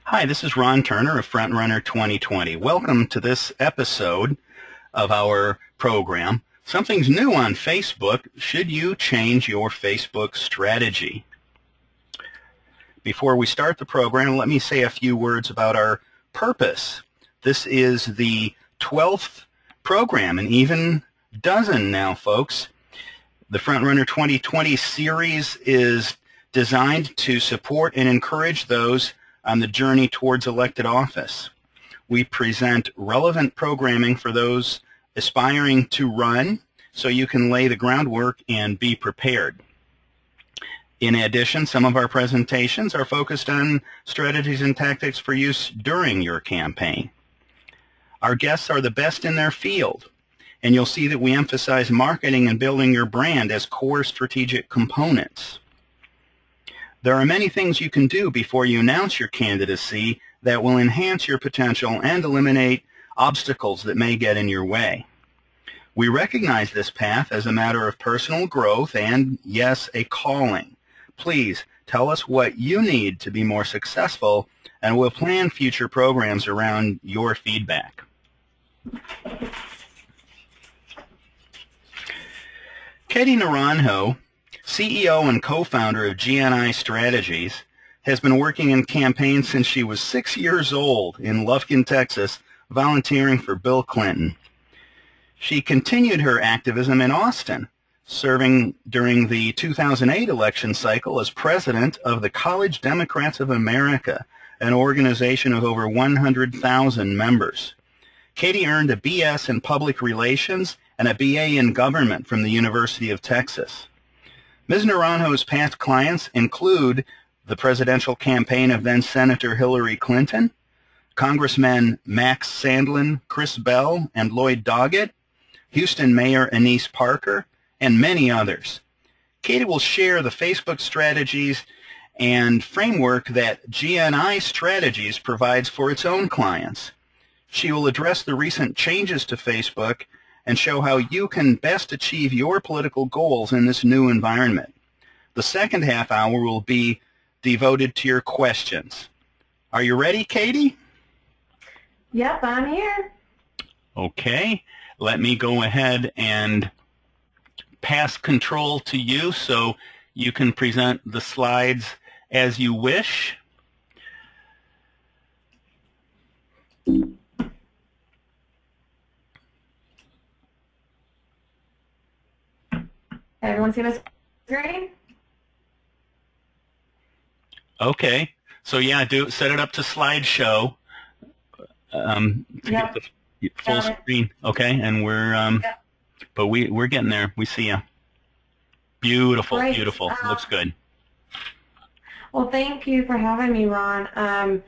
Hi, this is Ron Turner of Frontrunner 2020. Welcome to this episode of our program. Something's new on Facebook. Should you change your Facebook strategy? Before we start the program, let me say a few words about our purpose. This is the 12th program, an even dozen now, folks. The Frontrunner 2020 series is designed to support and encourage those on the journey towards elected office. We present relevant programming for those aspiring to run so you can lay the groundwork and be prepared. In addition, some of our presentations are focused on strategies and tactics for use during your campaign. Our guests are the best in their field, and you'll see that we emphasize marketing and building your brand as core strategic components. There are many things you can do before you announce your candidacy that will enhance your potential and eliminate obstacles that may get in your way. We recognize this path as a matter of personal growth and, yes, a calling. Please tell us what you need to be more successful, and we'll plan future programs around your feedback. Katie Naranjo, CEO and co-founder of GNI Strategies, has been working in campaigns since she was 6 years old in Lufkin, Texas, volunteering for Bill Clinton. She continued her activism in Austin, serving during the 2008 election cycle as president of the College Democrats of America, an organization of over 100,000 members. Katie earned a BS in Public Relations and a BA in Government from the University of Texas. Ms. Naranjo's past clients include the presidential campaign of then-Senator Hillary Clinton, Congressmen Max Sandlin, Chris Bell, and Lloyd Doggett, Houston Mayor Annise Parker, and many others. Katie will share the Facebook strategies and framework that GNI Strategies provides for its own clients. She will address the recent changes to Facebook and show how you can best achieve your political goals in this new environment. The second half hour will be devoted to your questions. Are you ready, Katie? Yep, I'm here. Okay, let me go ahead and pass control to you so you can present the slides as you wish. Everyone see my screen? Okay, so yeah, set it up to slideshow to get the full screen. Okay, and we're but we're getting there. We see you. Beautiful, Great. Beautiful. Looks good. Well, thank you for having me, Ron.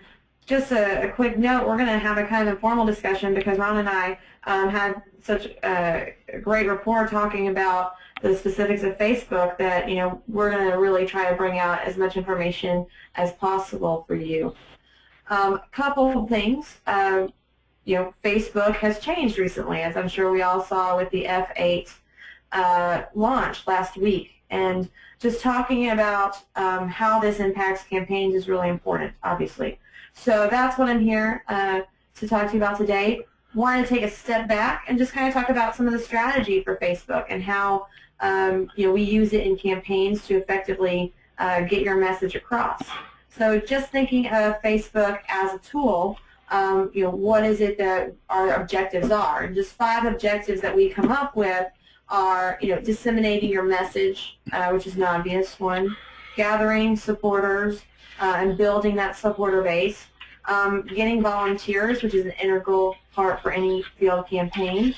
Just a quick note, we're going to have a kind of informal discussion because Ron and I had such a great rapport talking about the specifics of Facebook that, we're going to really try to bring out as much information as possible for you. Couple of things. Facebook has changed recently, as I'm sure we all saw with the F8 launch last week. And just talking about how this impacts campaigns is really important, obviously. So that's what I'm here to talk to you about today. Wanted to take a step back and just kind of talk about some of the strategy for Facebook and how we use it in campaigns to effectively get your message across. So just thinking of Facebook as a tool, what is it that our objectives are? And just 5 objectives that we come up with are, disseminating your message, which is an obvious one, gathering supporters and building that supporter base, getting volunteers, which is an integral part for any field campaign,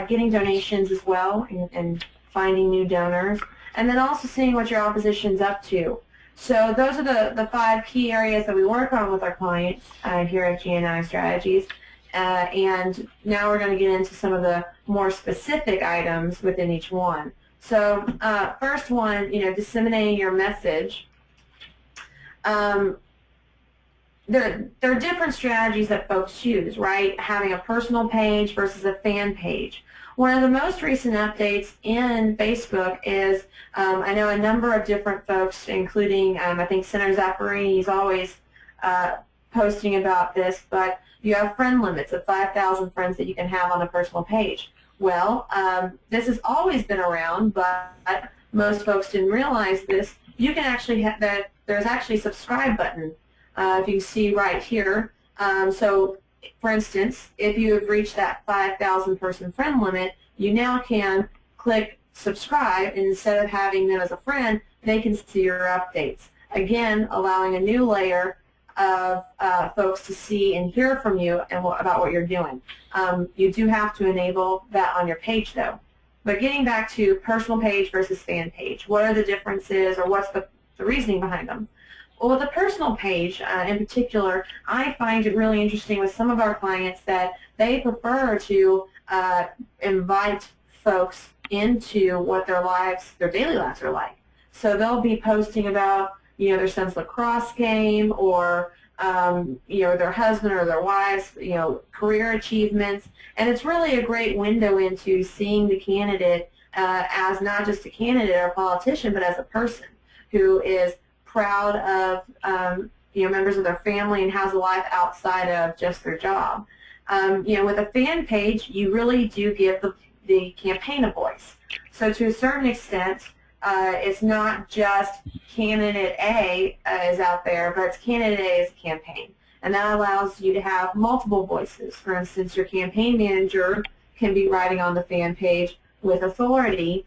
getting donations as well, and finding new donors, and then also seeing what your opposition's up to. So those are the 5 key areas that we work on with our clients here at GNI Strategies. And now we're going to get into some of the more specific items within each one. So first one, disseminating your message. There are different strategies that folks use, right? Having a personal page versus a fan page. One of the most recent updates in Facebook is, I know a number of different folks, including I think Senator Zaffarini's always posting about this, but you have friend limits of 5,000 friends that you can have on a personal page. Well, this has always been around, but most folks didn't realize this. You can actually have that. There's actually a subscribe button. If you see right here. So, for instance, if you have reached that 5,000 person friend limit, you now can click subscribe, and instead of having them as a friend, they can see your updates. Again, allowing a new layer of folks to see and hear from you and about what you're doing. You do have to enable that on your page, though. But getting back to personal page versus fan page, what are the differences, or what's the reasoning behind them? Well, with the personal page in particular, I find it really interesting with some of our clients that they prefer to invite folks into what their daily lives are like. So they'll be posting about, their son's lacrosse game, or their husband or their wife's, career achievements, and it's really a great window into seeing the candidate as not just a candidate or a politician, but as a person who is proud of members of their family and has a life outside of just their job. With a fan page, you really do give the campaign a voice. So to a certain extent, it's not just candidate A is out there, but it's candidate A is a campaign. And that allows you to have multiple voices. For instance, your campaign manager can be writing on the fan page with authority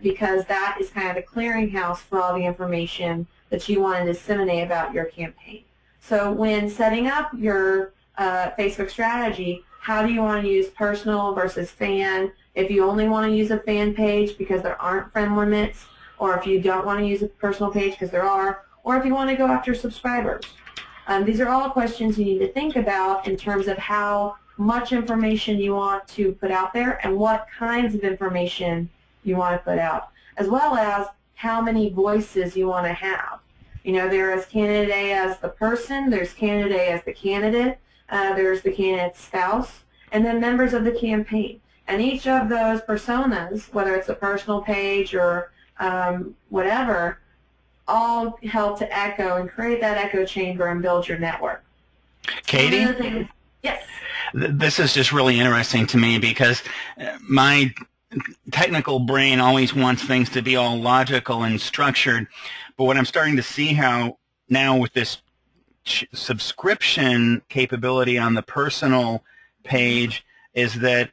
because that is kind of the clearinghouse for all the information that you want to disseminate about your campaign. So when setting up your Facebook strategy, how do you want to use personal versus fan? If you only want to use a fan page because there aren't friend limits, or if you don't want to use a personal page because there are, or if you want to go after subscribers. These are all questions you need to think about in terms of how much information you want to put out there and what kinds of information you want to put out, as well as how many voices you want to have. There is candidate A as the person, there's candidate A as the candidate, there's the candidate's spouse, and then members of the campaign. And each of those personas, whether it's a personal page or whatever, all help to echo and create that echo chamber and build your network. Katie? Yes. This is just really interesting to me because my technical brain always wants things to be all logical and structured, but what I'm starting to see how now with this subscription capability on the personal page is that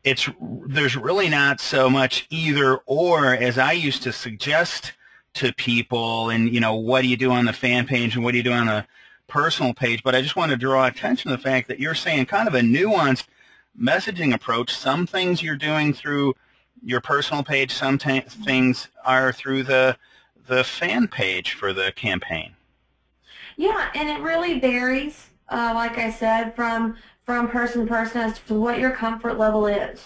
there's really not so much either or as I used to suggest to people, and what do you do on the fan page and what do you do on a personal page, but I just want to draw attention to the fact that you're saying kind of a nuanced messaging approach. Some things you're doing through your personal page, some things are through the fan page for the campaign. Yeah, and it really varies, like I said, from person to person as to what your comfort level is.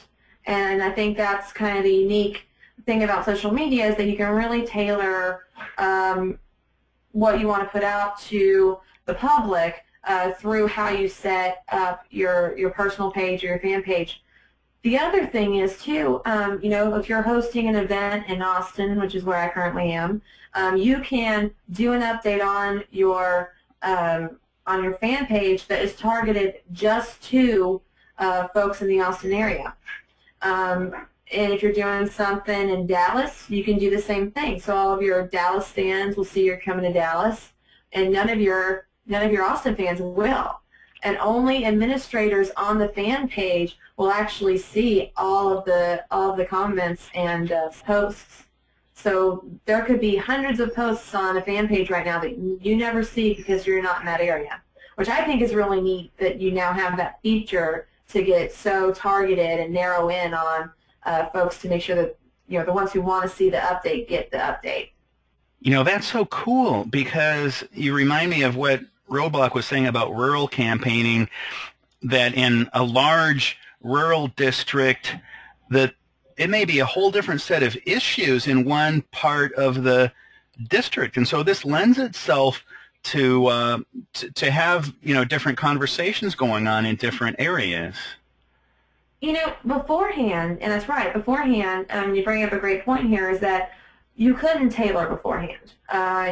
And I think that's kind of the unique thing about social media is that you can really tailor what you want to put out to the public through how you set up your personal page or your fan page. The other thing is, too, if you're hosting an event in Austin, which is where I currently am, you can do an update on your fan page that is targeted just to folks in the Austin area. And if you're doing something in Dallas, you can do the same thing. So all of your Dallas fans will see you're coming to Dallas, and none of your Austin fans will. And only administrators on the fan page will actually see all of the comments and posts. So there could be hundreds of posts on a fan page right now that you never see because you're not in that area, which I think is really neat that you now have that feature to get so targeted and narrow in on folks to make sure that the ones who want to see the update get the update. That's so cool because you remind me of what Roadblock was saying about rural campaigning, that in a large rural district that it may be a whole different set of issues in one part of the district, and so this lends itself to have different conversations going on in different areas. Beforehand, and that's right, beforehand, you bring up a great point here, is that you couldn't tailor beforehand.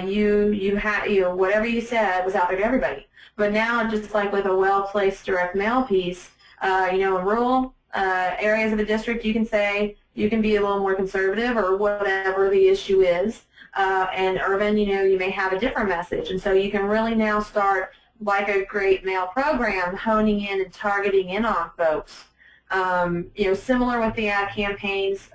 You had, whatever you said was out there to everybody. But now, just like with a well-placed direct mail piece, in rural areas of the district, you can say you can be a little more conservative or whatever the issue is. And urban, you may have a different message. And so you can really now start, like a great mail program, honing in and targeting in on folks. Similar with the ad campaigns,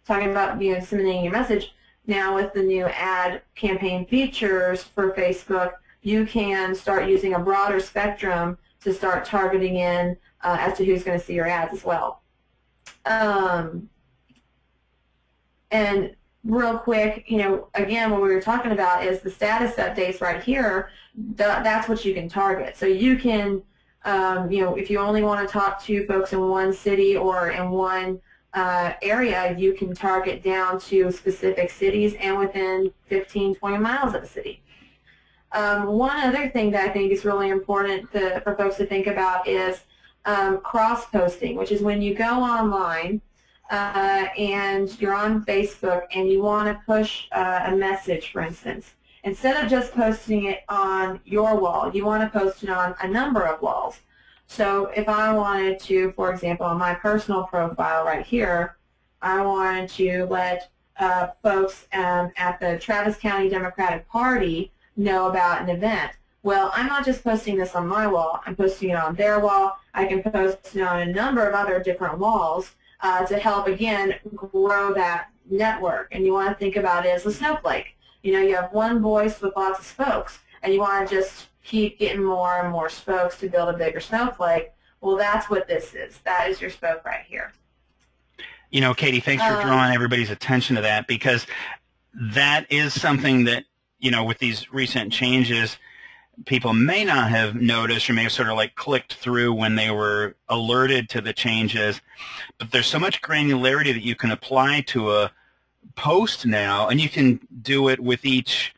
talking about disseminating your message. Now with the new ad campaign features for Facebook, you can start using a broader spectrum to start targeting in as to who's going to see your ads as well. And real quick, again, what we were talking about is the status updates right here. That's what you can target. So you can, if you only want to talk to folks in one city or in one area, you can target down to specific cities and within 15, 20 miles of the city. One other thing that I think is really important for folks to think about is cross-posting, which is when you go online and you're on Facebook and you want to push a message, for instance. Instead of just posting it on your wall, you want to post it on a number of walls. So if I wanted to, for example, on my personal profile right here, I wanted to let folks at the Travis County Democratic Party know about an event. Well, I'm not just posting this on my wall. I'm posting it on their wall. I can post it on a number of other different walls to help, again, grow that network. And you want to think about it as a snowflake. You have one voice with lots of spokes, and you want to just keep getting more and more spokes to build a bigger snowflake. Well, that's what this is. That is your spoke right here. Katie, thanks for drawing everybody's attention to that, because that is something that, with these recent changes, people may not have noticed or may have sort of like clicked through when they were alerted to the changes. But there's so much granularity that you can apply to a post now, and you can do it with each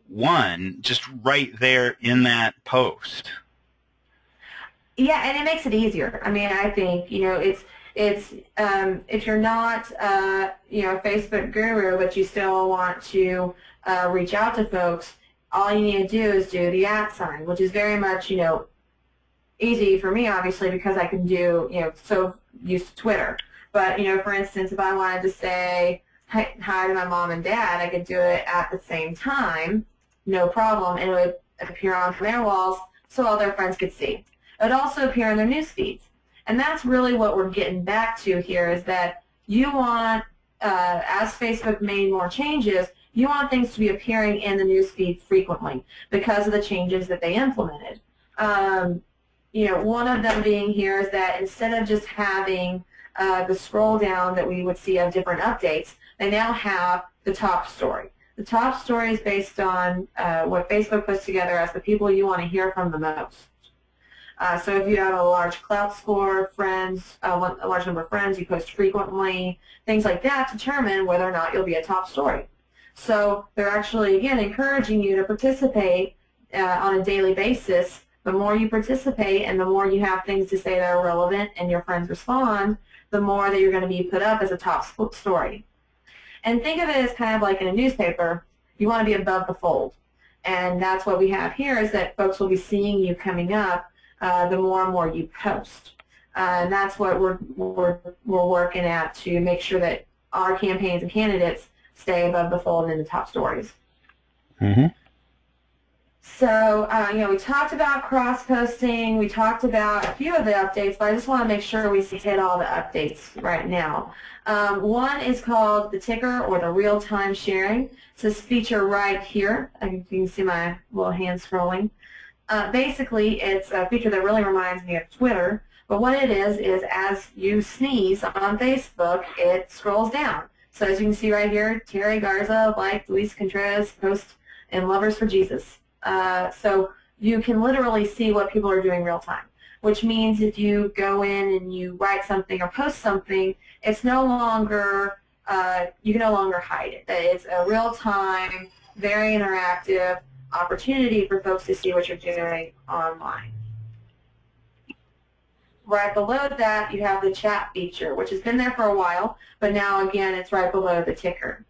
one just right there in that post. Yeah, and it makes it easier. I mean, I think, it's if you're not, a Facebook guru, but you still want to reach out to folks, all you need to do is do the @ sign, which is very much, easy for me, obviously, because I can do, so use Twitter. But, for instance, if I wanted to say hi to my mom and dad, I could do it at the same time, no problem, and it would appear on their walls so all their friends could see. It would also appear in their news feeds. And that's really what we're getting back to here, is that you want, as Facebook made more changes, you want things to be appearing in the news feed frequently because of the changes that they implemented. One of them being here is that instead of just having the scroll down that we would see of different updates, they now have the top story. The top story is based on what Facebook puts together as the people you want to hear from the most. So if you have a large clout score, friends, a large number of friends, you post frequently, things like that determine whether or not you'll be a top story. So they're actually, again, encouraging you to participate on a daily basis. The more you participate and the more you have things to say that are relevant and your friends respond, the more that you're going to be put up as a top story. And think of it as kind of like in a newspaper, you want to be above the fold. And that's what we have here, is that folks will be seeing you coming up the more and more you post. And that's what we're working at, to make sure that our campaigns and candidates stay above the fold in the top stories. Mm-hmm. So, we talked about cross-posting. We talked about a few of the updates, but I just want to make sure we hit all the updates right now. One is called the ticker, or the real-time sharing. It's this feature right here. You can see my little hand scrolling. Basically, it's a feature that really reminds me of Twitter, but what it is as you sneeze on Facebook, it scrolls down. So as you can see right here, Terry Garza liked Luis Contreras' post in Lovers for Jesus. So you can literally see what people are doing real time, which means if you go in and you write something or post something, it's no longer, you can no longer hide it. It's a real time, very interactive opportunity for folks to see what you're doing online. Right below that, you have the chat feature, which has been there for a while, but now, again, it's right below the ticker.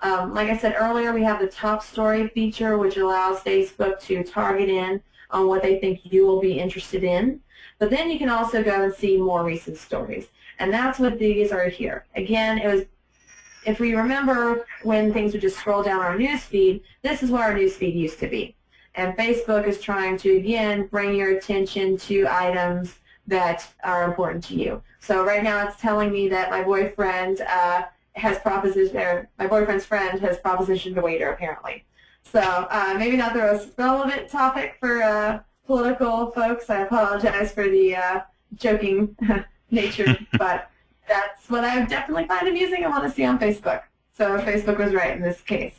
Like I said earlier, we have the top story feature, which allows Facebook to target in on what they think you will be interested in. But then you can also go and see more recent stories. And that's what these are here. Again, it was, if we remember when things would just scroll down our news feed, this is what our news feed used to be. And Facebook is trying to, again, bring your attention to items that are important to you. So right now it's telling me that my boyfriend has propositioned, or my boyfriend's friend has propositioned a waiter, apparently. So maybe not the most relevant topic for political folks. I apologize for the joking nature, but that's what I definitely find amusing and want to see on Facebook. So Facebook was right in this case.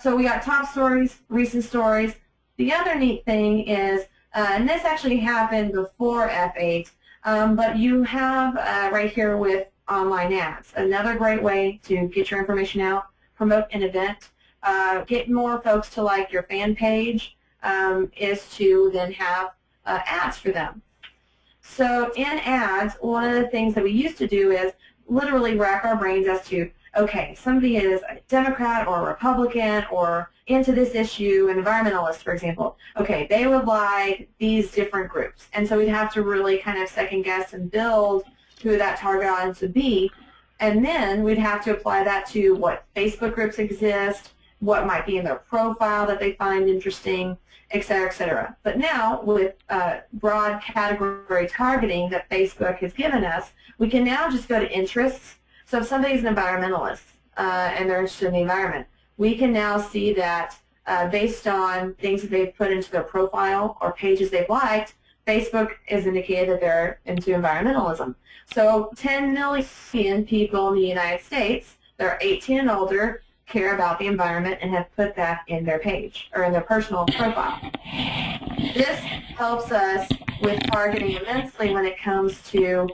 So we got top stories, recent stories. The other neat thing is, and this actually happened before F8, but you have right here with online ads. Another great way to get your information out, promote an event, get more folks to like your fan page is to then have ads for them. So in ads, one of the things that we used to do is literally rack our brains as to, okay, somebody is a Democrat or a Republican or into this issue, an environmentalist, for example. Okay, they would like these different groups. And so we'd have to really kind of second guess and build who that target audience would be. And then we'd have to apply that to what Facebook groups exist, what might be in their profile that they find interesting, et cetera, et cetera. But now with broad category targeting that Facebook has given us, we can now just go to interests. So if somebody's an environmentalist and they're interested in the environment, we can now see that based on things that they've put into their profile or pages they've liked, Facebook has indicated that they're into environmentalism. So 10 million people in the United States that are 18 and older care about the environment and have put that in their page or in their personal profile. This helps us with targeting immensely when it comes to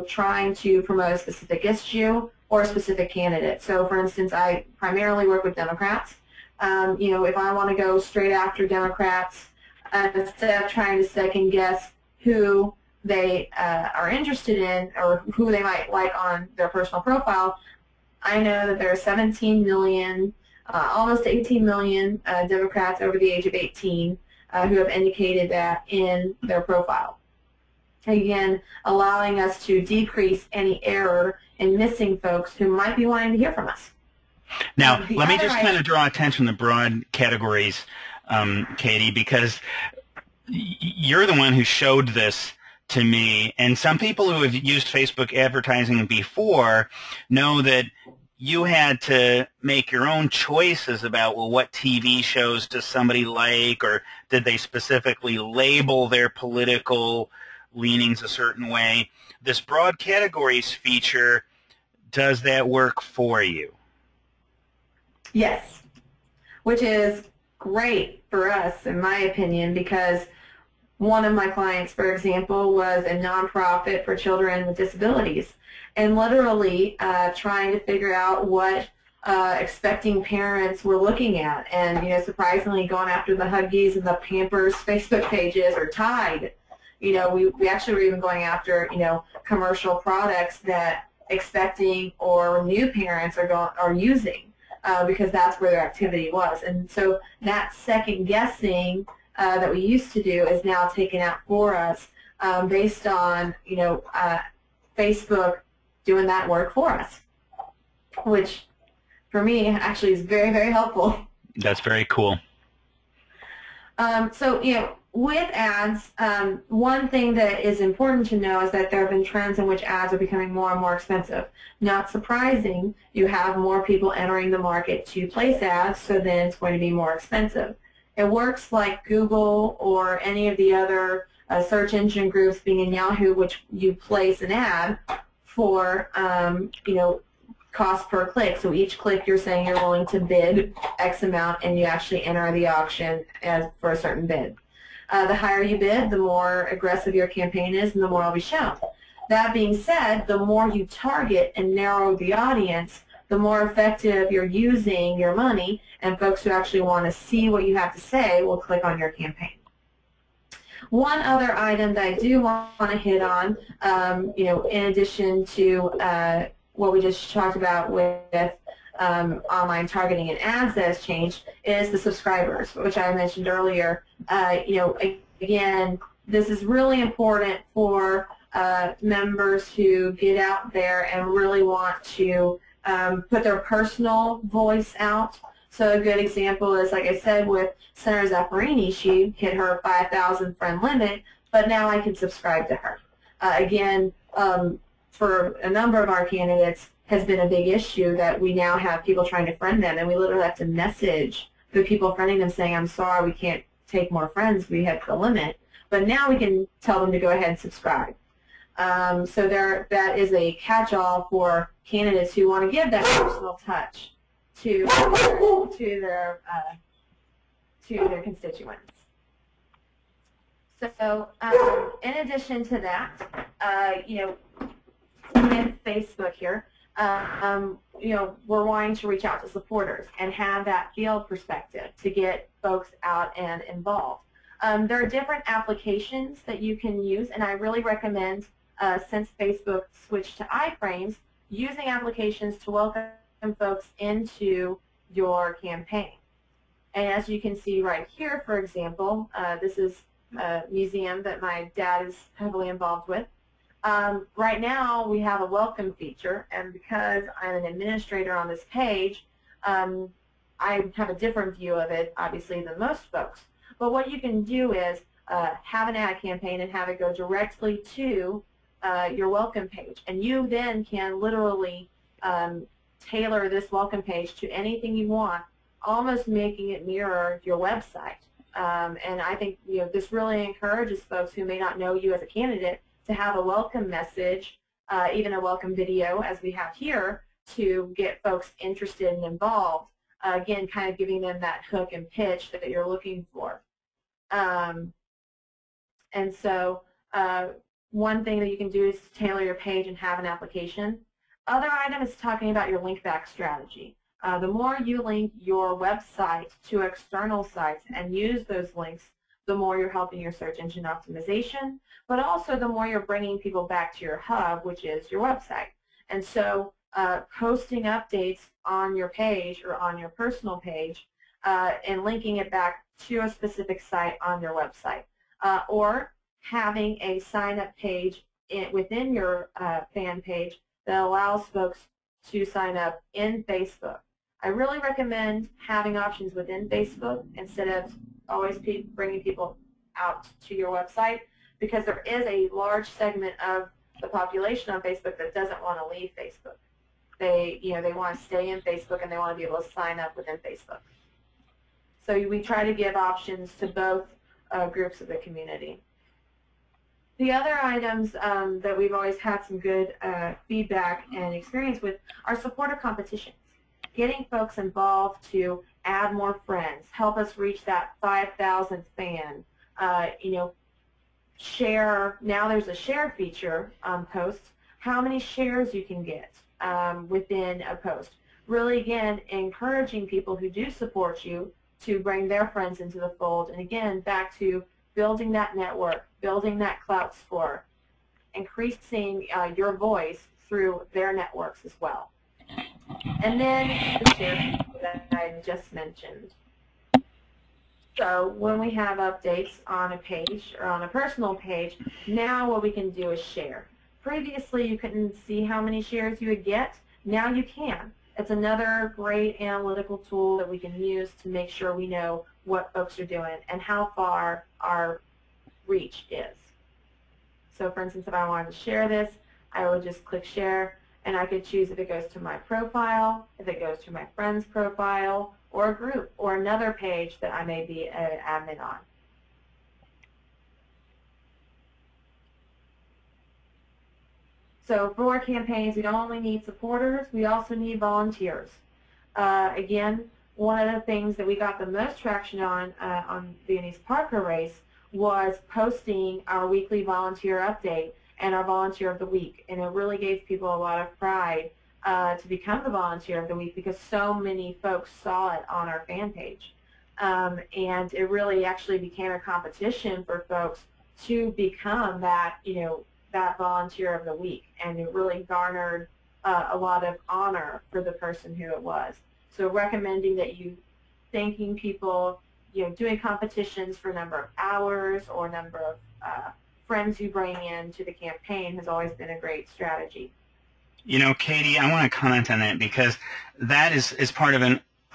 trying to promote a specific issue or a specific candidate. So, for instance, I primarily work with Democrats. If I want to go straight after Democrats, instead of trying to second guess who they are interested in or who they might like on their personal profile, I know that there are 17 million, almost 18 million Democrats over the age of 18 who have indicated that in their profile. Again, allowing us to decrease any error in missing folks who might be wanting to hear from us. Now, let me just kind of draw attention to broad categories, Katie, because you're the one who showed this to me, and some people who have used Facebook advertising before know that you had to make your own choices about, well, what TV shows does somebody like, or did they specifically label their political leanings a certain way. This broad categories feature, does that work for you? Yes, which is great for us, in my opinion, because one of my clients, for example, was a nonprofit for children with disabilities, and literally trying to figure out what expecting parents were looking at, and surprisingly going after the Huggies and the Pampers Facebook pages or Tide. We actually were even going after commercial products that expecting or new parents are using because that's where their activity was, and so that second guessing that we used to do is now taken out for us based on Facebook doing that work for us, which for me actually is very, very helpful. That's very cool. With ads, one thing that is important to know is that there have been trends in which ads are becoming more and more expensive. Not surprising, you have more people entering the market to place ads, so then it's going to be more expensive. It works like Google or any of the other search engine groups, being in Yahoo, which you place an ad for, cost per click. So each click you're saying you're willing to bid X amount, and you actually enter the auction for a certain bid. The higher you bid, the more aggressive your campaign is, and the more will be shown. That being said, the more you target and narrow the audience, the more effective you're using your money, and folks who actually want to see what you have to say will click on your campaign. One other item that I do want to hit on, in addition to what we just talked about with online targeting and ads that has changed is the subscribers, which I mentioned earlier. Again, this is really important for members who get out there and really want to put their personal voice out. So a good example is, like I said, with Senator Zaffarini, she hit her 5,000 friend limit, but now I can subscribe to her. Again, for a number of our candidates, has been a big issue that we now have people trying to friend them, and we literally have to message the people friending them saying, I'm sorry, we can't take more friends, we hit the limit. But now we can tell them to go ahead and subscribe. So that is a catch-all for candidates who want to give that personal touch to their constituents. So in addition to that, with Facebook here, we're wanting to reach out to supporters and have that field perspective to get folks out and involved. There are different applications that you can use, and I really recommend, since Facebook switched to iframes, using applications to welcome folks into your campaign. And as you can see right here, for example, this is a museum that my dad is heavily involved with. Right now, we have a welcome feature, and because I'm an administrator on this page, I have a different view of it, obviously, than most folks. But what you can do is have an ad campaign and have it go directly to your welcome page, and you then can literally tailor this welcome page to anything you want, almost making it mirror your website. And I think this really encourages folks who may not know you as a candidate to have a welcome message, even a welcome video, as we have here, to get folks interested and involved. Again, kind of giving them that hook and pitch that you're looking for. And so one thing that you can do is tailor your page and have an application. Other item is talking about your link back strategy. The more you link your website to external sites and use those links, the more you're helping your search engine optimization, but also the more you're bringing people back to your hub, which is your website. And so posting updates on your page or on your personal page and linking it back to a specific site on your website, or having a sign-up page within your fan page that allows folks to sign up in Facebook. I really recommend having options within Facebook instead of always bringing people out to your website, because there is a large segment of the population on Facebook that doesn't want to leave Facebook. They want to stay in Facebook and they want to be able to sign up within Facebook. So we try to give options to both groups of the community. The other items that we've always had some good feedback and experience with are supporter competitions. Getting folks involved to add more friends, help us reach that 5,000th fan. Share. Now there's a share feature on posts. How many shares you can get within a post. Really, again, encouraging people who do support you to bring their friends into the fold. And again, back to building that network, building that clout score, increasing your voice through their networks as well. And then the share feature that I just mentioned. So when we have updates on a page or on a personal page, now what we can do is share. Previously, you couldn't see how many shares you would get. Now you can. It's another great analytical tool that we can use to make sure we know what folks are doing and how far our reach is. So for instance, if I wanted to share this, I would just click share, and I could choose if it goes to my profile, if it goes to my friend's profile, or a group, or another page that I may be an admin on. So for campaigns, we don't only need supporters, we also need volunteers. Again, one of the things that we got the most traction on the Annise Parker race was posting our weekly volunteer update and our volunteer of the week. And it really gave people a lot of pride to become the volunteer of the week because so many folks saw it on our fan page. And it really actually became a competition for folks to become that, that volunteer of the week. And it really garnered a lot of honor for the person who it was. So recommending that you thanking people, doing competitions for number of hours or number of friends you bring into the campaign has always been a great strategy. Katie, I want to comment on that because that is part of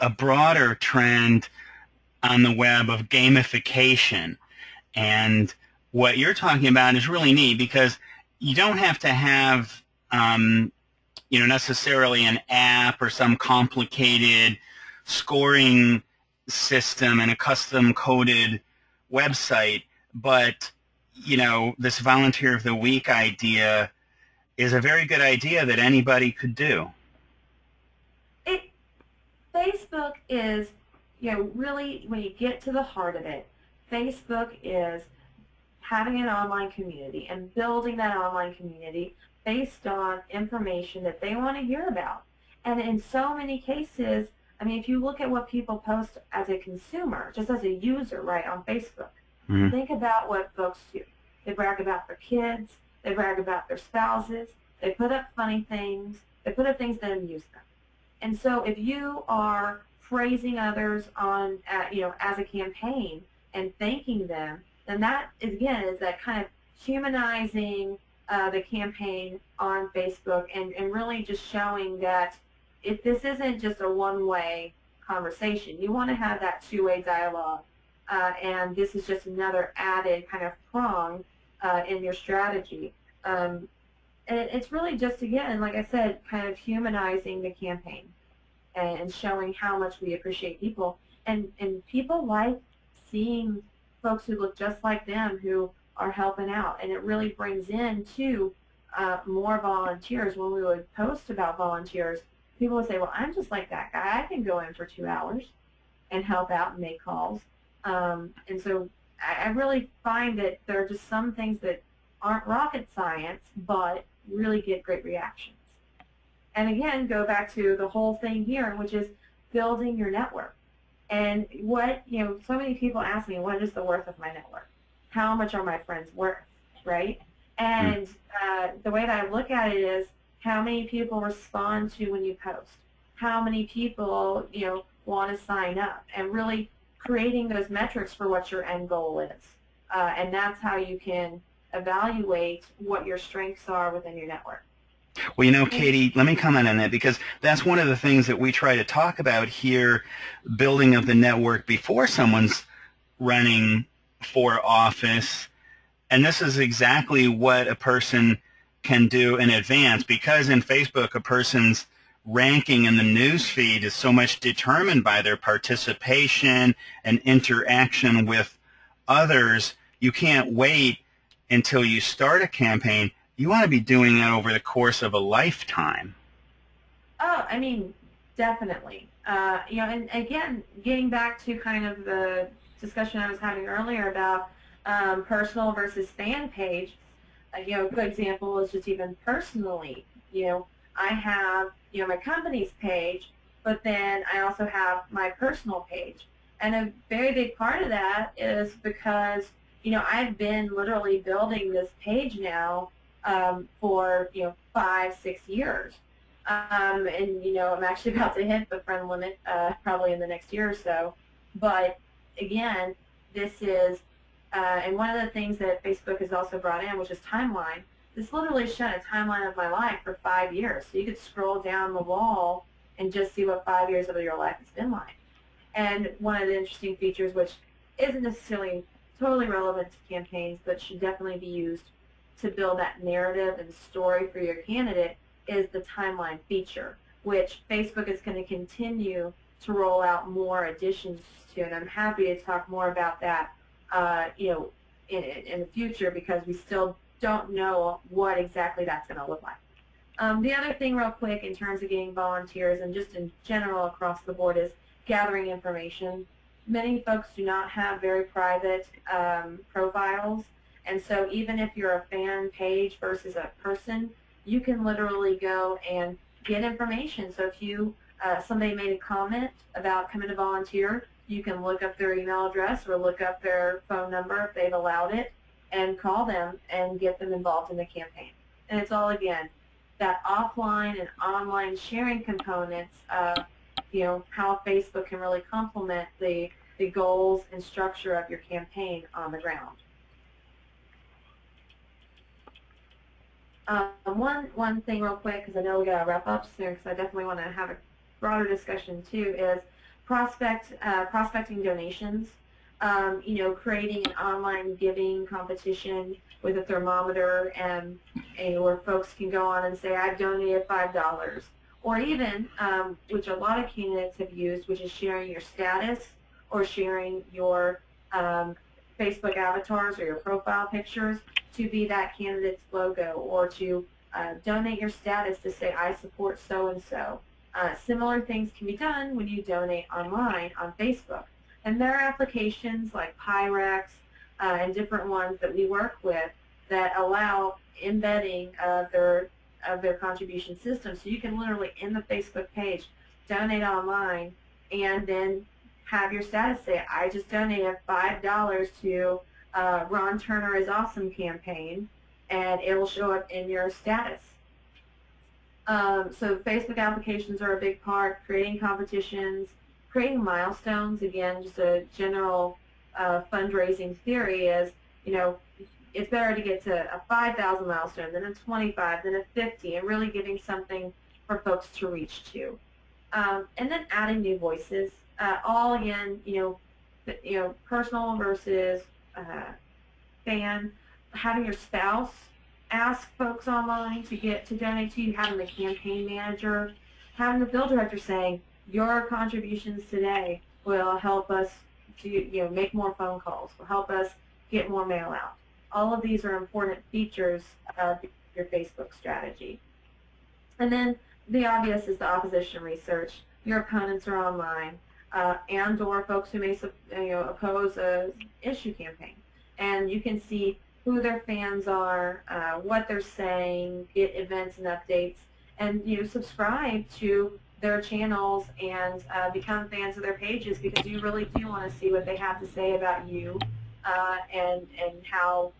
a broader trend on the web of gamification. And what you're talking about is really neat because you don't have to have necessarily an app or some complicated scoring system and a custom-coded website, but this Volunteer of the Week idea is a very good idea that anybody could do. Facebook is, really, when you get to the heart of it, Facebook is having an online community and building that online community based on information that they want to hear about. And in so many cases, I mean, if you look at what people post as a consumer, just as a user, right, on Facebook, think about what folks do. They brag about their kids. They brag about their spouses. They put up funny things. They put up things that amuse them. And so if you are praising others on, as a campaign and thanking them, then that, again, is that kind of humanizing the campaign on Facebook and really just showing that if this isn't just a one-way conversation, you want to have that two-way dialogue, and this is just another added kind of prong in your strategy. And it's really just, again, like I said, kind of humanizing the campaign and showing how much we appreciate people. And people like seeing folks who look just like them who are helping out. And it really brings in, too, more volunteers. When we would post about volunteers, people would say, well, I'm just like that guy. I can go in for 2 hours and help out and make calls. And so I really find that there are just some things that aren't rocket science, but really get great reactions. And again, go back to the whole thing here, which is building your network. And what, so many people ask me, what is the worth of my network? How much are my friends worth, right? And the way that I look at it is how many people respond to when you post, how many people, want to sign up, and really creating those metrics for what your end goal is. And that's how you can evaluate what your strengths are within your network. Well, Katie, let me comment on that because that's one of the things that we try to talk about here, building of the network before someone's running for office. And this is exactly what a person can do in advance, because in Facebook, a person's ranking in the news feed is so much determined by their participation and interaction with others. You can't wait until you start a campaign. You want to be doing that over the course of a lifetime. Oh, I mean, definitely. And again, getting back to kind of the discussion I was having earlier about personal versus fan page, a good example is just even personally, I have, my company's page, but then I also have my personal page. And a very big part of that is because, I've been literally building this page now for, 5-6 years. And, I'm actually about to hit the friend limit probably in the next year or so. But, again, this is, and one of the things that Facebook has also brought in, which is timeline, this literally showed a timeline of my life for 5 years. So you could scroll down the wall and just see what 5 years of your life has been like. And one of the interesting features, which isn't necessarily totally relevant to campaigns, but should definitely be used to build that narrative and story for your candidate, is the timeline feature, which Facebook is going to continue to roll out more additions to. And I'm happy to talk more about that, in the future, because we still don't know what exactly that's going to look like. The other thing real quick in terms of getting volunteers and just in general across the board is gathering information. Many folks do not have very private profiles, and so even if you're a fan page versus a person, you can literally go and get information. So if you somebody made a comment about coming to volunteer, you can look up their email address or look up their phone number if they've allowed it, and call them and get them involved in the campaign. And it's all, again, that offline and online sharing components of, how Facebook can really complement the goals and structure of your campaign on the ground. One thing real quick, because I know we got to wrap up soon, because I definitely want to have a broader discussion too, is prospecting donations. Creating an online giving competition with a thermometer and where folks can go on and say, I've donated $5. Or even, which a lot of candidates have used, which is sharing your status or sharing your Facebook avatars or your profile pictures to be that candidate's logo, or to donate your status to say, I support so-and-so. Similar things can be done when you donate online on Facebook. And there are applications like Pyrex and different ones that we work with that allow embedding of their contribution system. So you can literally, in the Facebook page, donate online and then have your status say, I just donated $5 to Ron Turner is Awesome campaign, and it will show up in your status. So Facebook applications are a big part, creating competitions, creating milestones. Again, just a general fundraising theory is, it's better to get to a 5,000 milestone, then a 25, then a 50, and really giving something for folks to reach to. And then adding new voices. All again, personal versus fan. Having your spouse ask folks online to donate to you. Having the campaign manager, having the field director saying, your contributions today will help us to make more phone calls, will help us get more mail out. All of these are important features of your Facebook strategy. And then the obvious is the opposition research. Your opponents are online, and or folks who may oppose a issue campaign. And you can see who their fans are, what they're saying, get events and updates, and subscribe to their channels and become fans of their pages, because you really do want to see what they have to say about you and how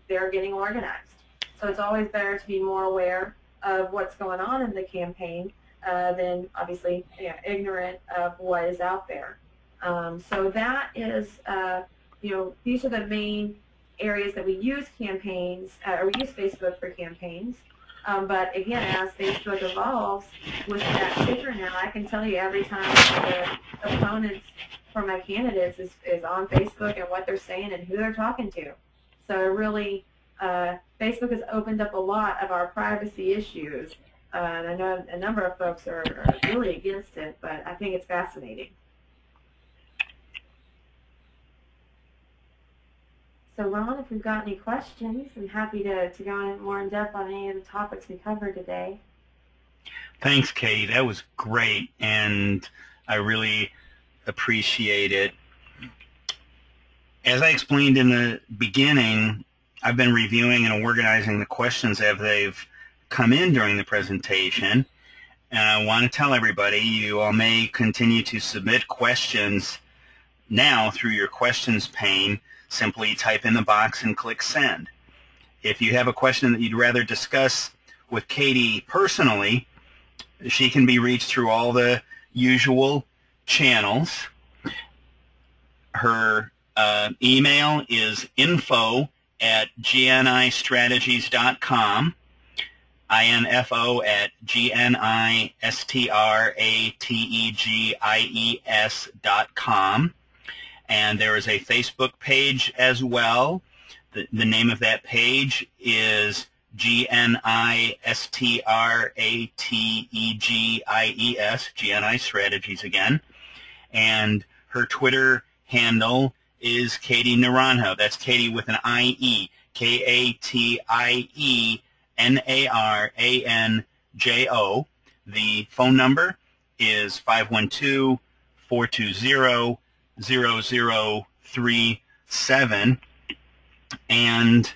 they're getting organized. So it's always better to be more aware of what's going on in the campaign than obviously ignorant of what is out there. So that is, these are the main areas that we use campaigns, or we use Facebook for campaigns. But again, as Facebook evolves with that sticker now, I can tell you every time the opponents for my candidates is on Facebook and what they're saying and who they're talking to. So it really, Facebook has opened up a lot of our privacy issues. And I know a number of folks are really against it, but I think it's fascinating. So Ron, if we've got any questions, I'm happy to go more in depth on any of the topics we covered today. Thanks, Katie. That was great, and I really appreciate it. As I explained in the beginning, I've been reviewing and organizing the questions as they've come in during the presentation, and I want to tell everybody you all may continue to submit questions now through your questions pane. Simply type in the box and click send. If you have a question that you'd rather discuss with Katie personally, she can be reached through all the usual channels. Her email is info@gnistrategies.com, info@gnistrategies.com. And there is a Facebook page as well. The name of that page is GNISTRATEGIES, GNI Strategies again. And her Twitter handle is Katie Naranjo. That's Katie with an I-E, KatieNaranjo. The phone number is 512-420-0037. And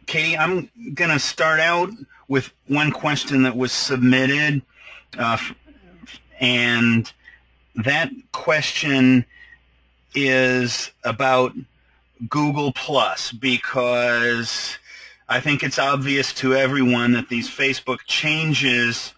Katie, I'm going to start out with one question that was submitted, and that question is about Google Plus, because I think it's obvious to everyone that these Facebook changes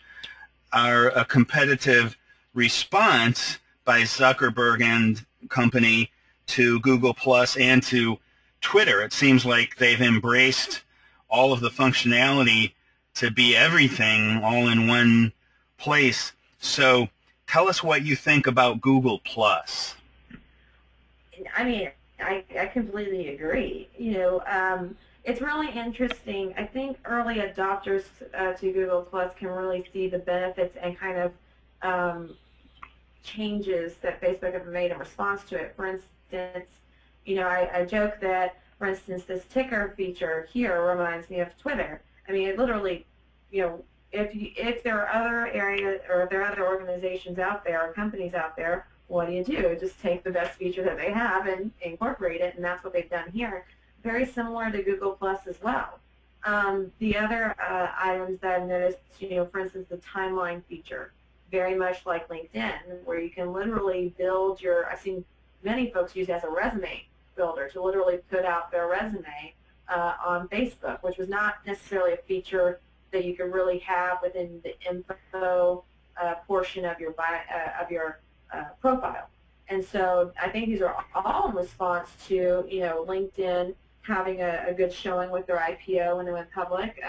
are a competitive response by Zuckerberg and company to Google Plus and to Twitter. It seems like they've embraced all of the functionality to be everything all in one place. So tell us what you think about Google Plus. I mean, I completely agree. It's really interesting. I think early adopters to Google Plus can really see the benefits and kind of changes that Facebook have made in response to it. For instance, I joke that, for instance, this ticker feature here reminds me of Twitter. I mean, it literally, if there are other areas or if there are other organizations out there or companies out there, what do? Just take the best feature that they have and incorporate it, and that's what they've done here. Very similar to Google Plus as well. The other items that I've noticed, for instance, the timeline feature, very much like LinkedIn, where you can literally build I've seen many folks use it as a resume builder to literally put out their resume on Facebook, which was not necessarily a feature that you could really have within the info portion of your profile. And so I think these are all in response to LinkedIn having a good showing with their IPO when they went public.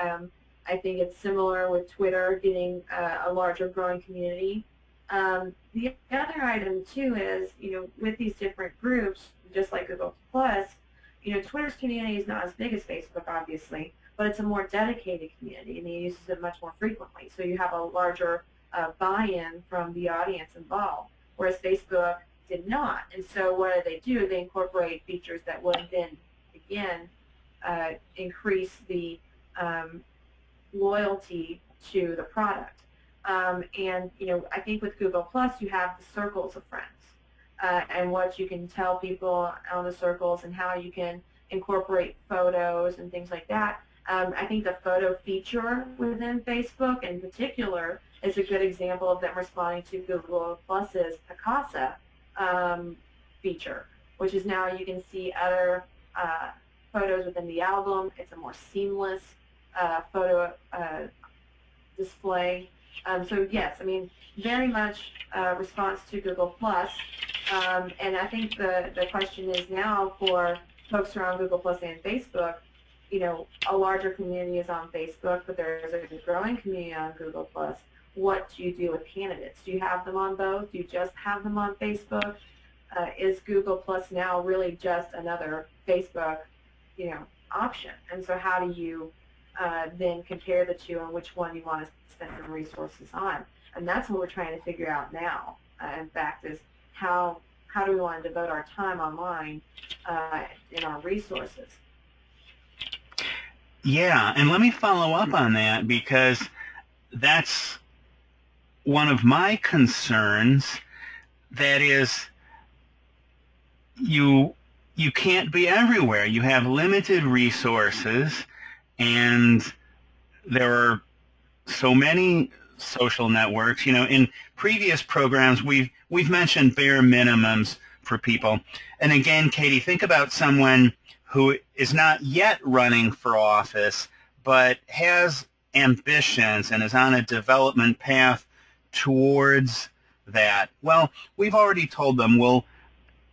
I think it's similar with Twitter getting a larger growing community. The other item too is, with these different groups, just like Google Plus, Twitter's community is not as big as Facebook, obviously, but it's a more dedicated community, and it uses it much more frequently. So you have a larger buy-in from the audience involved, whereas Facebook did not. And so what do? They incorporate features that would then, again, increase the loyalty to the product. And I think with Google Plus, you have the circles of friends, and what you can tell people on the circles and how you can incorporate photos and things like that. I think the photo feature within Facebook in particular is a good example of them responding to Google Plus's Picasa feature, which is now you can see other photos within the album. It's a more seamless photo display. So yes, I mean, very much response to Google Plus. And I think the question is now for folks around Google Plus and Facebook, a larger community is on Facebook, but there's a growing community on Google Plus. What do you do with candidates? Do you have them on both? Do you just have them on Facebook? Is Google Plus now really just another Facebook, option? And so how do you then compare the two and which one you want to spend some resources on? And that's what we're trying to figure out now, in fact, is how do we want to devote our time online in our resources? Yeah, and let me follow up on that, because that's one of my concerns. That is, you can't be everywhere. You have limited resources, and there are so many social networks. In previous programs, we've mentioned bare minimums for people. And again, Katie, think about someone who is not yet running for office, but has ambitions and is on a development path towards that. Well, we've already told them, well,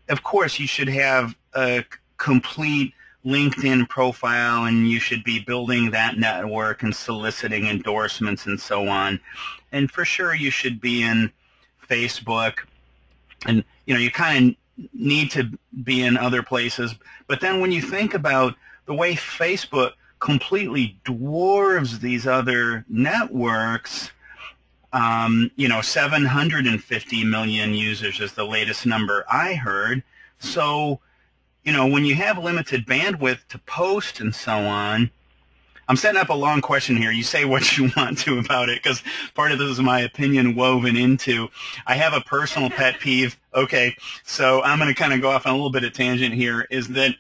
of course you should have a complete LinkedIn profile, and you should be building that network and soliciting endorsements and so on. And for sure you should be in Facebook, and you kind of need to be in other places. But then when you think about the way Facebook completely dwarves these other networks, 750 million users is the latest number I heard. So, when you have limited bandwidth to post and so on, I'm setting up a long question here. You say what you want to about it, because part of this is my opinion woven into. I have a personal pet peeve. Okay, so I'm going to kind of go off on a little bit of tangent here, is that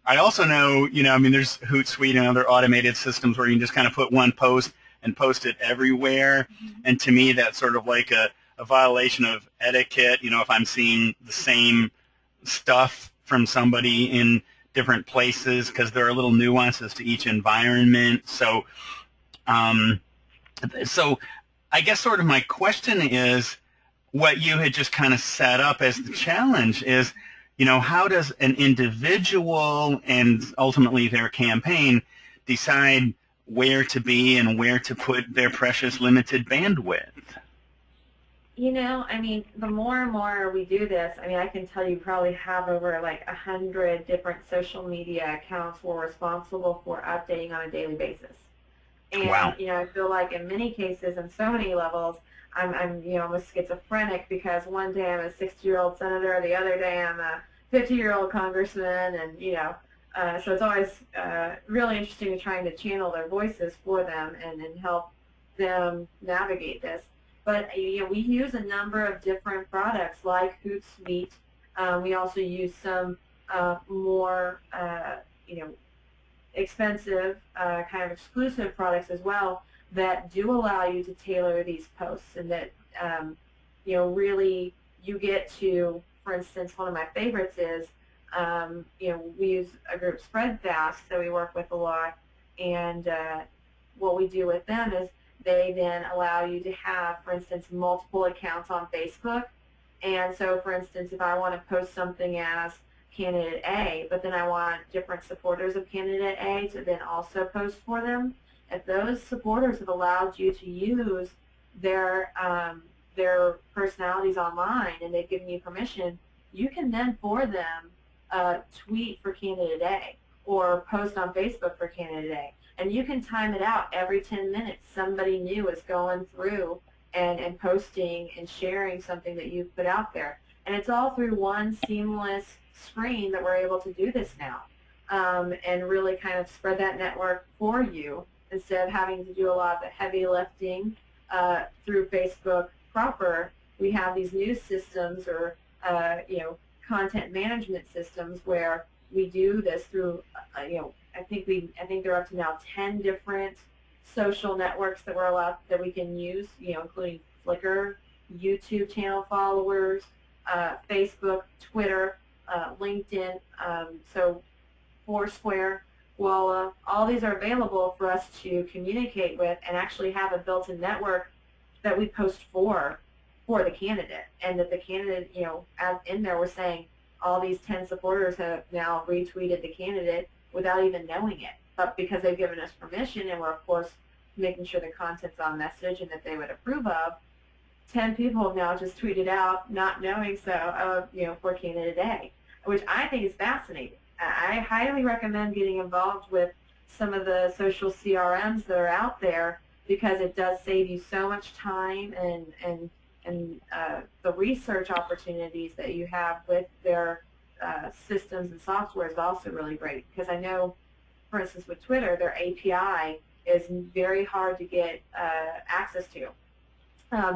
I also know, there's Hootsuite and other automated systems where you can just kind of put one post and post it everywhere. Mm-hmm. And to me, that's sort of like a violation of etiquette. If I'm seeing the same stuff from somebody in different places because there are little nuances to each environment. So, so I guess sort of my question is, what you had just kind of set up as the challenge is, how does an individual and ultimately their campaign decide where to be and where to put their precious limited bandwidth? I mean, the more and more we do this, I mean, I can tell you probably have over like 100 different social media accounts we're responsible for updating on a daily basis. And, wow. I feel like in many cases, in so many levels, I'm almost schizophrenic because one day I'm a 60-year-old senator, the other day I'm a 50-year-old congressman, and, so it's always really interesting trying to channel their voices for them and help them navigate this. But we use a number of different products like Hootsuite. We also use some more expensive kind of exclusive products as well that do allow you to tailor these posts, and that really you get to, for instance, one of my favorites is we use a group Spreadfast that we work with a lot, and what we do with them is they then allow you to have, for instance, multiple accounts on Facebook. And so, for instance, if I want to post something as candidate A, but then I want different supporters of candidate A to then also post for them, if those supporters have allowed you to use their personalities online and they've given you permission, you can then for them tweet for candidate A or post on Facebook for candidate A. And you can time it out every 10 minutes. Somebody new is going through and posting and sharing something that you've put out there. And it's all through one seamless screen that we're able to do this now, and really kind of spread that network for you instead of having to do a lot of the heavy lifting through Facebook proper. We have these new systems or content management systems where we do this through I think they're up to now 10 different social networks that we're allowed that we can use, including Flickr, YouTube channel followers, Facebook, Twitter, LinkedIn, so Foursquare, Walla. All these are available for us to communicate with and actually have a built-in network that we post for the candidate, and that the candidate, as in there, we're saying all these 10 supporters have now retweeted the candidate without even knowing it, but because they've given us permission, and we're of course making sure the content's on message and that they would approve of, 10 people have now just tweeted out, not knowing so, for candidate A, which I think is fascinating. I highly recommend getting involved with some of the social CRMs that are out there, because it does save you so much time, and the research opportunities that you have with their systems and software is also really great, because I know, for instance, with Twitter, their API is very hard to get access to.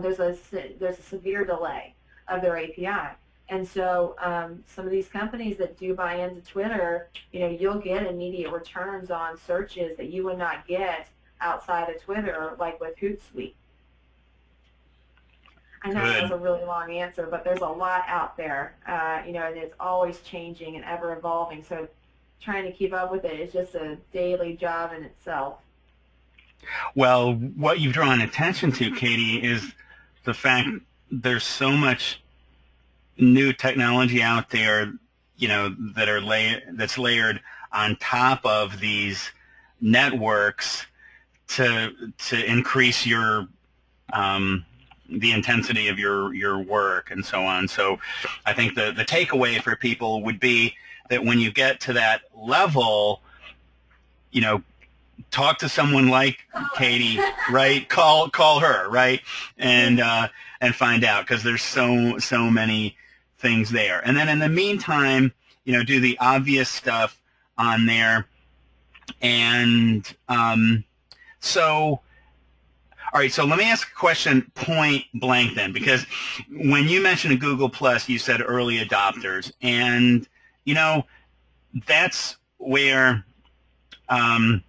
There's a severe delay of their API, and so some of these companies that do buy into Twitter, you'll get immediate returns on searches that you would not get outside of Twitter, like with Hootsuite. I know that was a really long answer, but there's a lot out there, and it's always changing and ever evolving. So trying to keep up with it is just a daily job in itself. Well, what you've drawn attention to, Katie, is the fact there's so much new technology out there, that's layered on top of these networks to increase your the intensity of your work and so on. So I think the takeaway for people would be that when you get to that level, talk to someone like Katie, right? Call her, right? And find out, because there's so many things there. And then in the meantime, do the obvious stuff on there. And so, all right, so let me ask a question point blank then, because when you mentioned Google Plus, you said early adopters, and that's where, and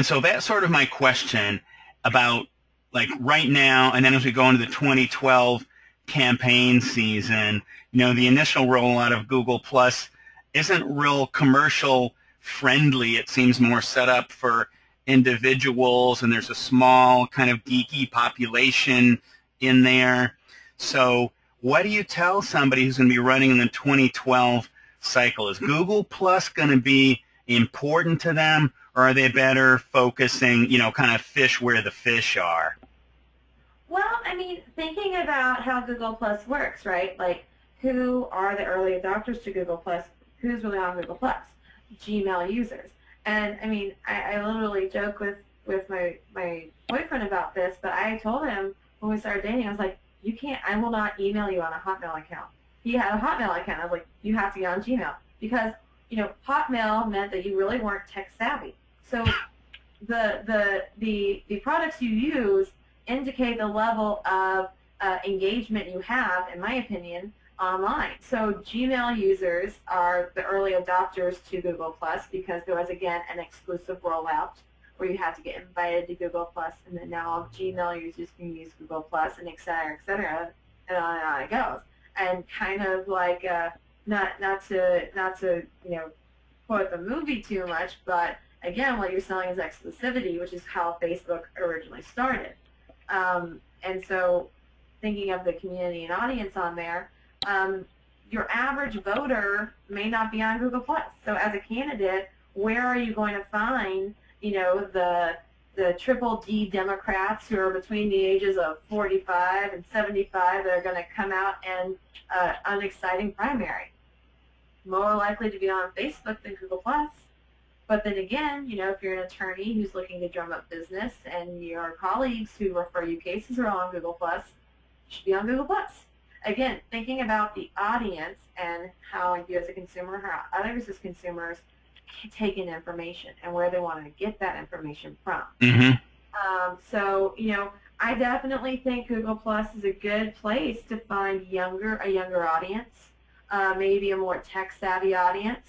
so that's sort of my question about, like, right now, and then as we go into the 2012 campaign season, the initial rollout of Google Plus isn't real commercial friendly. It seems more set up for individuals, and there's a small kind of geeky population in there. So what do you tell somebody who's going to be running in the 2012 cycle? Is Google Plus going to be important to them, or are they better focusing, kind of fish where the fish are? Well, I mean, thinking about how Google Plus works, right? Like, who are the early adopters to Google Plus? Who's really on Google Plus? Gmail users. And, I mean, I literally joke with my boyfriend about this, but I told him when we started dating, I was like, I will not email you on a Hotmail account. He had a Hotmail account. I was like, you have to get on Gmail. Because, Hotmail meant that you really weren't tech savvy. So the products you use indicate the level of engagement you have, in my opinion, online. So Gmail users are the early adopters to Google Plus because there was, again, an exclusive rollout where you had to get invited to Google Plus, and then now all Gmail users can use Google Plus, and et cetera, and on it goes. And kind of like, not to quote the movie too much, but again, what you're selling is exclusivity, which is how Facebook originally started. And so thinking of the community and audience on there, your average voter may not be on Google Plus. So as a candidate, where are you going to find, the triple D Democrats who are between the ages of 45 and 75 that are going to come out and an exciting primary? More likely to be on Facebook than Google Plus. But then again, if you're an attorney who's looking to drum up business and your colleagues who refer you cases are all on Google Plus, you should be on Google Plus. Again, thinking about the audience and how you as a consumer, how others as consumers take in information and where they want to get that information from. Mm-hmm. So, I definitely think Google Plus is a good place to find a younger audience, maybe a more tech-savvy audience.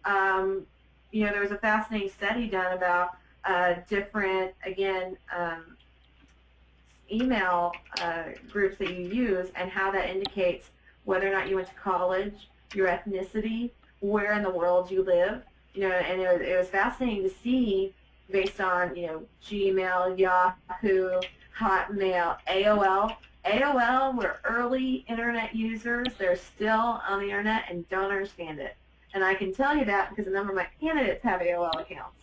There was a fascinating study done about different, again, email groups that you use and how that indicates whether or not you went to college, your ethnicity, where in the world you live. And it was fascinating to see based on, Gmail, Yahoo, Hotmail, AOL. AOL were early internet users. They're still on the internet and don't understand it. And I can tell you that because a number of my candidates have AOL accounts,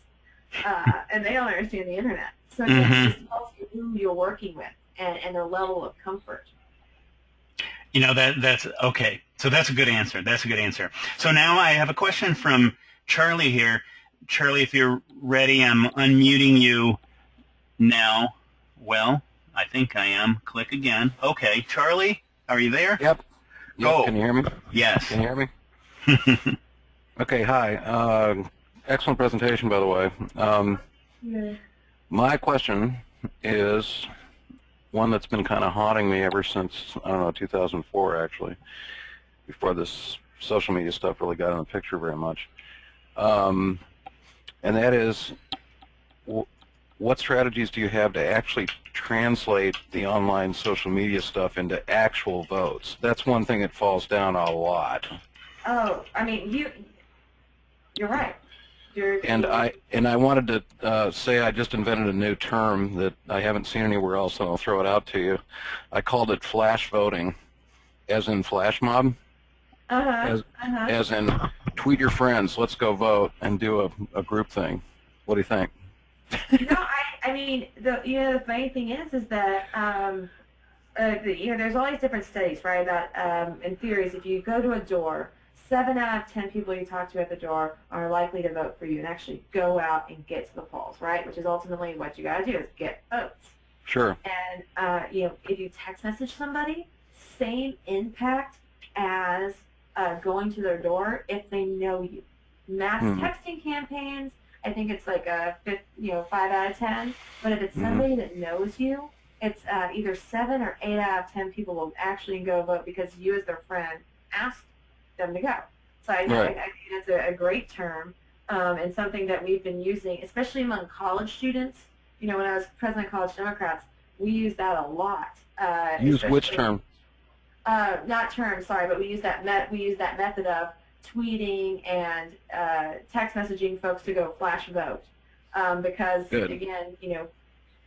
and they don't understand the internet. So it just tells you who you're working with and their level of comfort. That's okay. So that's a good answer. So now I have a question from Charlie here. Charlie, if you're ready, I'm unmuting you now. Well, I think I am. Click again. Okay, Charlie, are you there? Yep. Go. Can you hear me? Yes. Can you hear me? Okay, hi. Excellent presentation, by the way. Yeah. My question is one that's been kind of haunting me ever since, 2004, actually, before this social media stuff really got in the picture very much. And that is, what strategies do you have to actually translate the online social media stuff into actual votes? That's one thing that falls down a lot. Oh, I mean, you're right. And I wanted to say I just invented a new term that I haven't seen anywhere else, and I'll throw it out to you. I called it flash voting, as in flash mob, as in tweet your friends, let's go vote, and do a group thing. What do you think? I mean, the funny thing is that there's all these different studies, right? About in theories, if you go to a door, 7 out of 10 people you talk to at the door are likely to vote for you and actually go out and get to the polls, right? Which is ultimately what you got to do is get votes. Sure. And if you text message somebody, same impact as going to their door if they know you. Mass texting campaigns, I think it's like a 5 out of 10. But if it's somebody that knows you, it's either 7 or 8 out of 10 people will actually go vote because you, as their friend, asked them to go. So I think it's a great term and something that we've been using, especially among college students. When I was president of College Democrats, we used that a lot. Use which term? Not term, sorry, but we use that method of tweeting and text messaging folks to go flash vote because, Good. again, it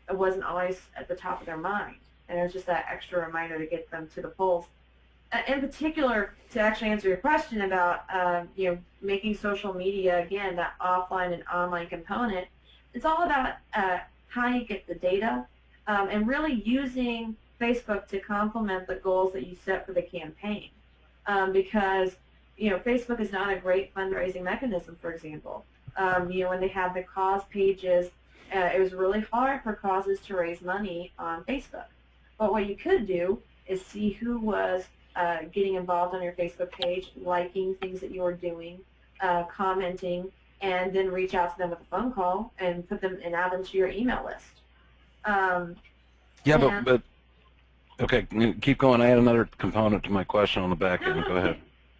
wasn't always at the top of their mind. And it was just that extra reminder to get them to the polls. In particular, to actually answer your question about making social media, again, that offline and online component, it's all about how you get the data and really using Facebook to complement the goals that you set for the campaign. Because Facebook is not a great fundraising mechanism, for example. When they had the cause pages, it was really hard for causes to raise money on Facebook. But what you could do is see who was getting involved on your Facebook page, liking things that you were doing, commenting, and then reach out to them with a phone call and put them and add them to your email list. But okay, keep going. I had another component to my question on the back end. Go ahead.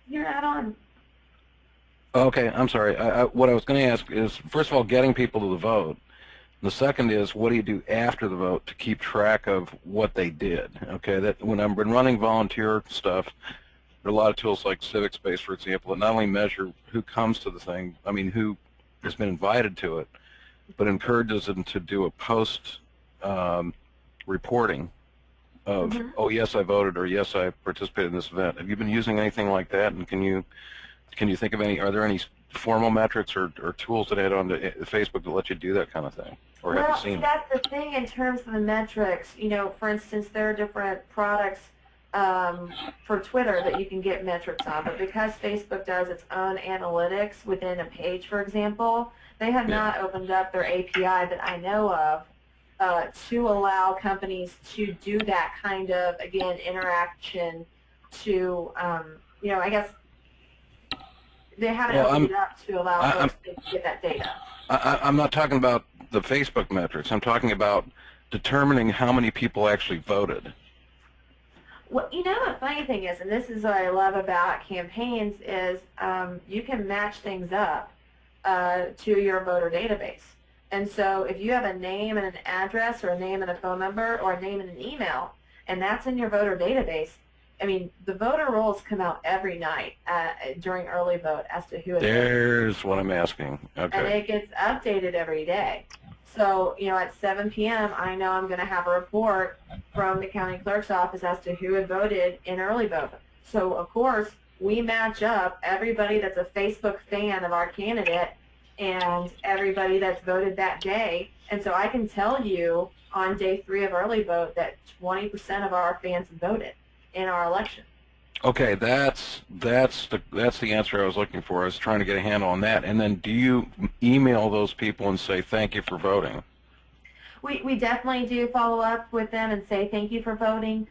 You're add on. Okay, I'm sorry. What I was going to ask is, first of all, getting people to the vote. The second is, what do you do after the vote to keep track of what they did? Okay, that when I've been running volunteer stuff, there are a lot of tools like CivicSpace, for example, that not only measure who comes to the thing, who has been invited to it, but encourages them to do a post reporting of, oh yes, I voted, or yes, I participated in this event. Have you been using anything like that? And can you think of any? Are there any formal metrics or tools that add on to Facebook that let you do that kind of thing? Or have you seen it? That's the thing in terms of the metrics. For instance, there are different products for Twitter that you can get metrics on, but because Facebook does its own analytics within a page, for example, they have not opened up their API that I know of to allow companies to do that kind of, again, interaction to, I guess they haven't opened it up to allow folks to get that data. I'm not talking about the Facebook metrics. I'm talking about determining how many people actually voted. Well, the funny thing is, and this is what I love about campaigns, is you can match things up to your voter database. And so if you have a name and an address, or a name and a phone number, or a name and an email, and that's in your voter database, the voter rolls come out every night during early vote as to who is There's what I'm asking. Okay. And it gets updated every day. So, at 7 p.m., I know I'm going to have a report from the county clerk's office as to who had voted in early vote. So, of course, we match up everybody that's a Facebook fan of our candidate and everybody that's voted that day. And so I can tell you on day 3 of early vote that 20% of our fans voted in our election. Okay, that's the answer I was looking for. I was trying to get a handle on that. And then do you email those people and say thank you for voting? We definitely do follow up with them and say thank you for voting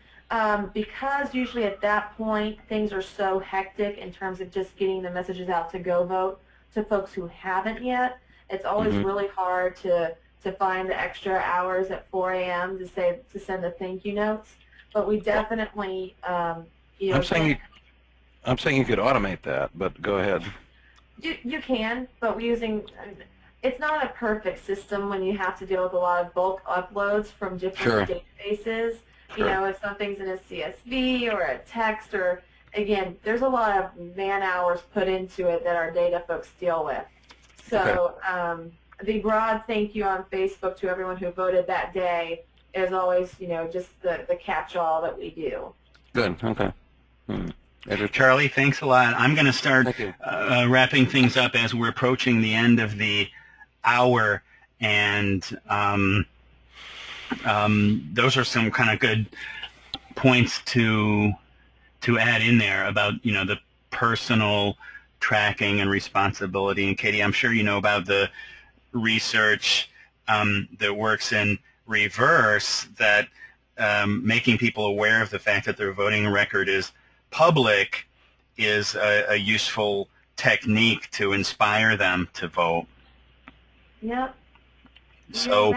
because usually at that point things are so hectic in terms of just getting the messages out to go vote to folks who haven't yet. It's always really hard to find the extra hours at 4 a.m. to send the thank you notes. But we definitely I'm saying you could automate that, but go ahead. You can, but we're using. It's not a perfect system when you have to deal with a lot of bulk uploads from different databases. Sure. If something's in a CSV or a text, or again, there's a lot of man hours put into it that our data folks deal with. So the broad thank you on Facebook to everyone who voted that day is always, just the catch-all that we do. Good. Okay. Charlie, thanks a lot. I'm going to start wrapping things up as we're approaching the end of the hour, and those are some kind of good points to add in there about the personal tracking and responsibility. And Katie, I'm sure you know about the research that works in reverse, that making people aware of the fact that their voting record is public is a useful technique to inspire them to vote. Yep. So,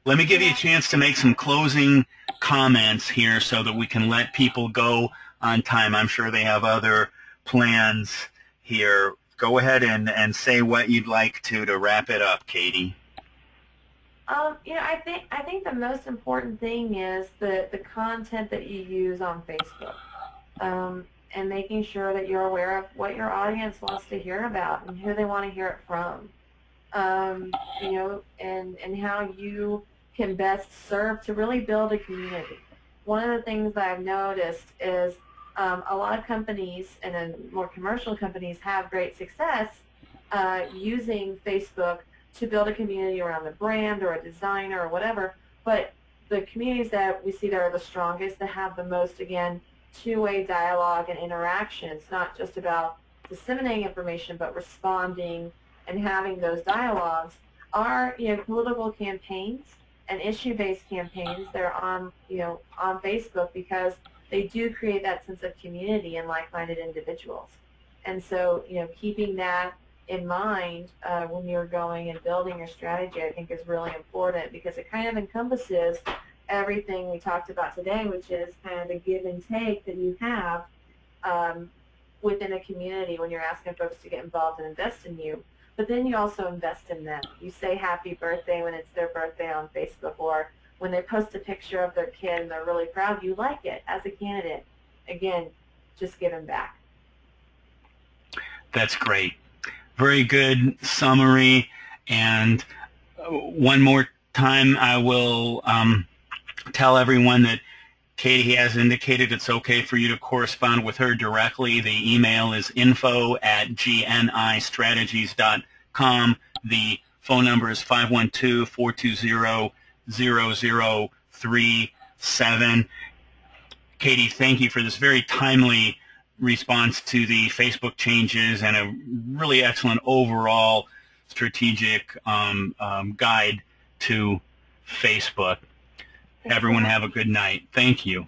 let me give you a chance to make some closing comments here so that we can let people go on time. I'm sure they have other plans here. Go ahead and say what you'd like to wrap it up, Katie. I think the most important thing is the content that you use on Facebook. and making sure that you're aware of what your audience wants to hear about and who they want to hear it from. You know, and how you can best serve to really build a community. One of the things that I've noticed is a lot of companies, and then more commercial companies, have great success using Facebook to build a community around a brand or a designer or whatever, but the communities that we see that are the strongest, that have the most, again, two-way dialogue and interaction. It's not just about disseminating information, but responding and having those dialogues, are, you know, political campaigns and issue-based campaigns that are on, you know, on Facebook, because they do create that sense of community and like-minded individuals. And so, you know, keeping that in mind when you're going and building your strategy, I think is really important, because it kind of encompasses everything we talked about today, which is kind of the give and take that you have within a community when you're asking folks to get involved and invest in you. But then you also invest in them. You say happy birthday when it's their birthday on Facebook, or when they post a picture of their kid and they're really proud, you like it as a candidate. Again, just giving back. That's great. Very good summary. And one more time, I will tell everyone that Katie has indicated it's okay for you to correspond with her directly. The email is info@gnistrategies.com. The phone number is 512-420-0037. Katie, thank you for this very timely response to the Facebook changes and a really excellent overall strategic guide to Facebook. Everyone have a good night. Thank you.